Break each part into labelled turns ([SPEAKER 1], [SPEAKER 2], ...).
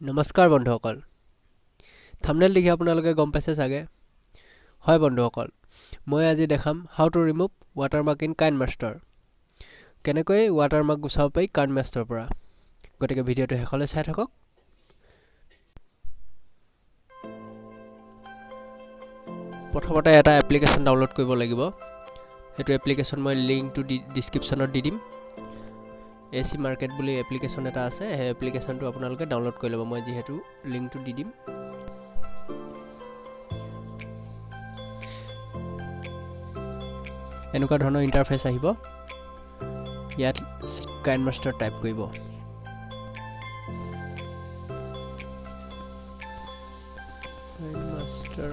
[SPEAKER 1] নমস্কাৰ বন্ধুসকল থাম্বনেল দেখি আপোনালোকে গম পাইছে চাগে হয় বন্ধুসকল মই আজি দেখাম how to remove watermark in KineMaster কেনেকৈ ৱাটাৰমাৰ্ক গুচাব পাৰি কাইনমাষ্টাৰৰ পৰা গতিকে ভিডিঅ'টো শেষলৈ চাই থাকক প্ৰথমতে এটা এপ্লিকেশ্যন ডাউনলোড কৰিব লাগিব সেইটো এপ্লিকেশ্যন মই লিংকটো ডেসক্ৰিপচনত দি দিম AC মাৰ্কেট বুলি এপ্লিকেশ্যন এটা আছে সেই এপ্লিকেশ্যনটো আপোনালোকে ডাউনলোড কৰি ল'ব মই যেহেতু লিংকটো দি দিম এনেকুৱা ধৰণৰ ইন্টাৰফেস আহিব ইয়াত কাইনমাষ্টাৰ টাইপ কৰিব কাইনমাষ্টাৰ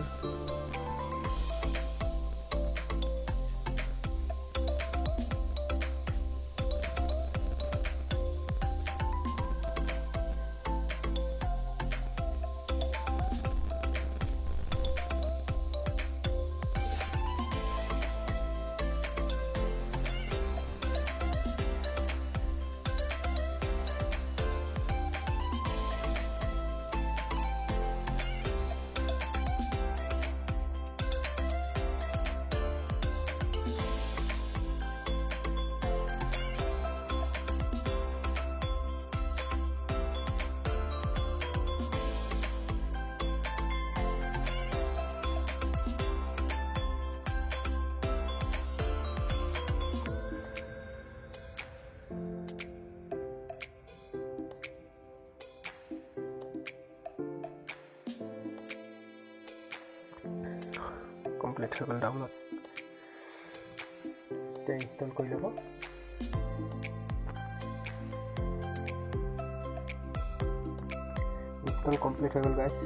[SPEAKER 1] complete হৈ গ'ল ডাউনলোড এতিয়া ইনষ্টল কৰি ল'ব ইনষ্টল কমপ্লিট হৈ গ'ল গাইজ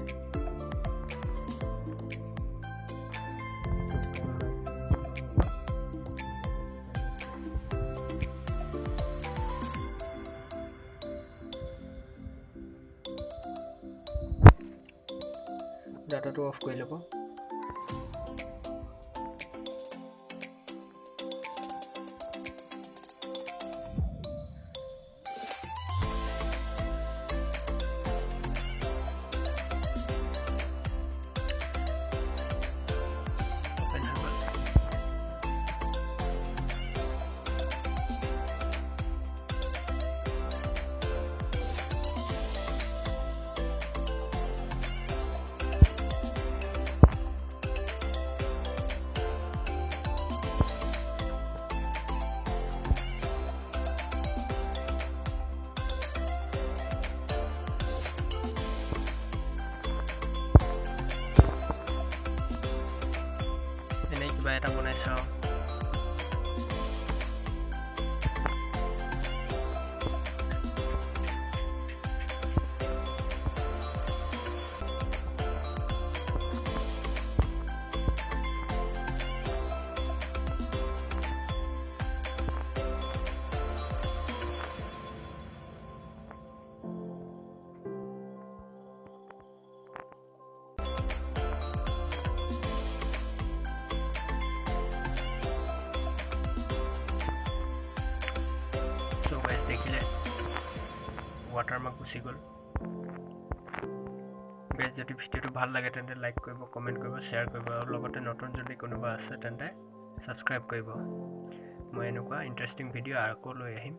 [SPEAKER 1] ডাটাটো অফ কৰি ল'ব এনেই কিবা এটা বনাই চাওঁ So guys দেখিলে ৱাটাৰমাৰ্ক গুচি গ'ল গাইজ যদি ভিডিঅ'টো ভাল লাগে তেন্তে লাইক কৰিব কমেণ্ট কৰিব শ্বেয়াৰ কৰিব আৰু লগতে নতুন যদি কোনোবা আছে তেন্তে ছাবস্ক্ৰাইব কৰিব মই এনেকুৱা ইণ্টাৰেষ্টিং ভিডিঅ' আকৌ লৈ আহিম